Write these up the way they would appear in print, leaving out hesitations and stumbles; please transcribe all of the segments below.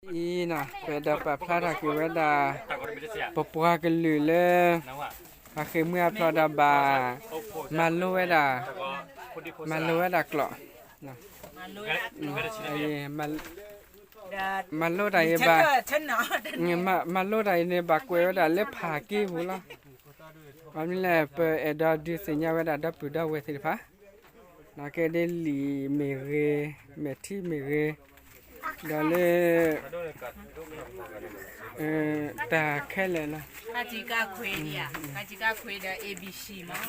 อีน่ะเวดาปะพลาดาคือเวดาปปัวกันลือเลยก็คือเมื่อพลาดาบามาลุเวดามาลุเวดากลอนะไอ้มาลุไดบาเนี่ยมาลุไดเนี่ยบากเวดาเล็บผากี้บุละวันนี้แหละเปิดเอดาดิสิญญาเวดาดับปุดาเวสิพะนะแกได้ลีเมเรเมที่เมเรดาเลตาแค่เลยนะกาจิกาคุยดิอ่ะกาจิกาคุยเดอ ABC มั้ง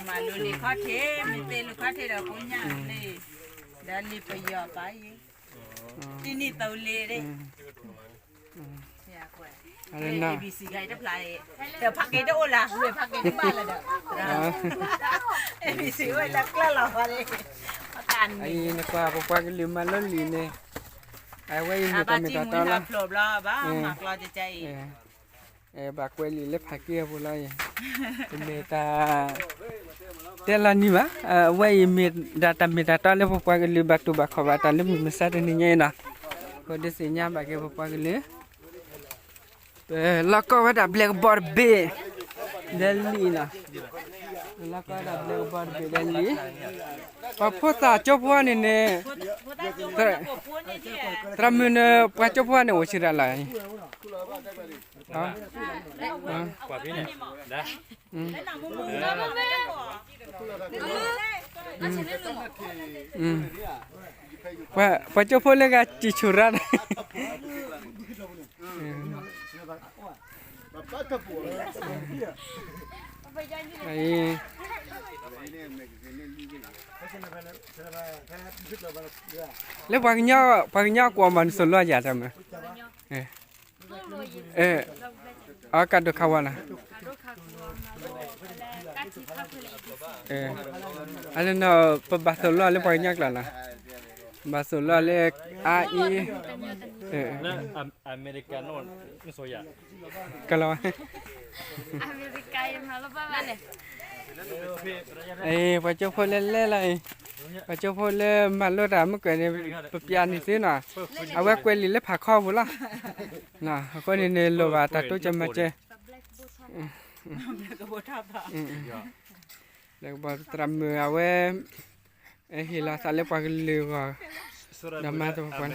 มาลุลิข้อเทมีเป็นลูกข้อเทเดอปุญญาเลยดาลิปยอไปที่นี่เตาเลเด้อะไรนะ ABC ไงได้พลายเดี๋ยวพักเกดโอละเว้ยพักเกดบ้านละเด้อ ABC ไว้ละกล้าหรอเลยประกันไอ้นี่กว่าปกว่าก็ลืมมาแล้วลีเนี่ยไอ้ไว้มีแต่มีแต่ตอนละโผล่บล้อบ้าหมักรอใจบากเวลีเล็บผักเกียบุไรเมตาเตลานี่วะไว้มีดาตามีแต่ตอนเล็บปกว่าก็ลืมบักตุบักขวาตอนเล็บมีมิสต์นี่ไงนะคนที่สิญญาบักเก็บปกว่าก็เลยแล้วก็ว่าดับเบิลบอร์เบเดลีนะแล้วก็ดับเบิลบอร์เบเดลีพอพูดตาจบว่านี่เนี่ยตรามือเนี่ยพอจบว่าเนี่ยว่าชื่ออะไรกว่าพี่เนี่ยนะพอจบว่าเลยก็จิชุระไอ้แล้วบางย่ากว่ามันสลอยาทำไมกันดูข่าวนะอันนั้นปบาสลอแล้วบางย่ากล่ะนะบาสลอเล็กอีแล้วอเมริกาโน่นไม่โซยาก็รออเมริกามาแล้วบ้างเนี่ยพอเจ้าพ่อเล่นอะไรพอเจ้าพ่อเล่นมาโลดาเมื่อเกิดเนี่ยปะปียนนี่สิน่ะเอาไว้เกลีเล็บผักข้อบุล่ะน่ะก็เนี่ยโลบาตาตุจะมาเจแล้วบอตรำมือเอาไว้ฮิลาซาเล็บปากลือว่าดำมาตัวก่อน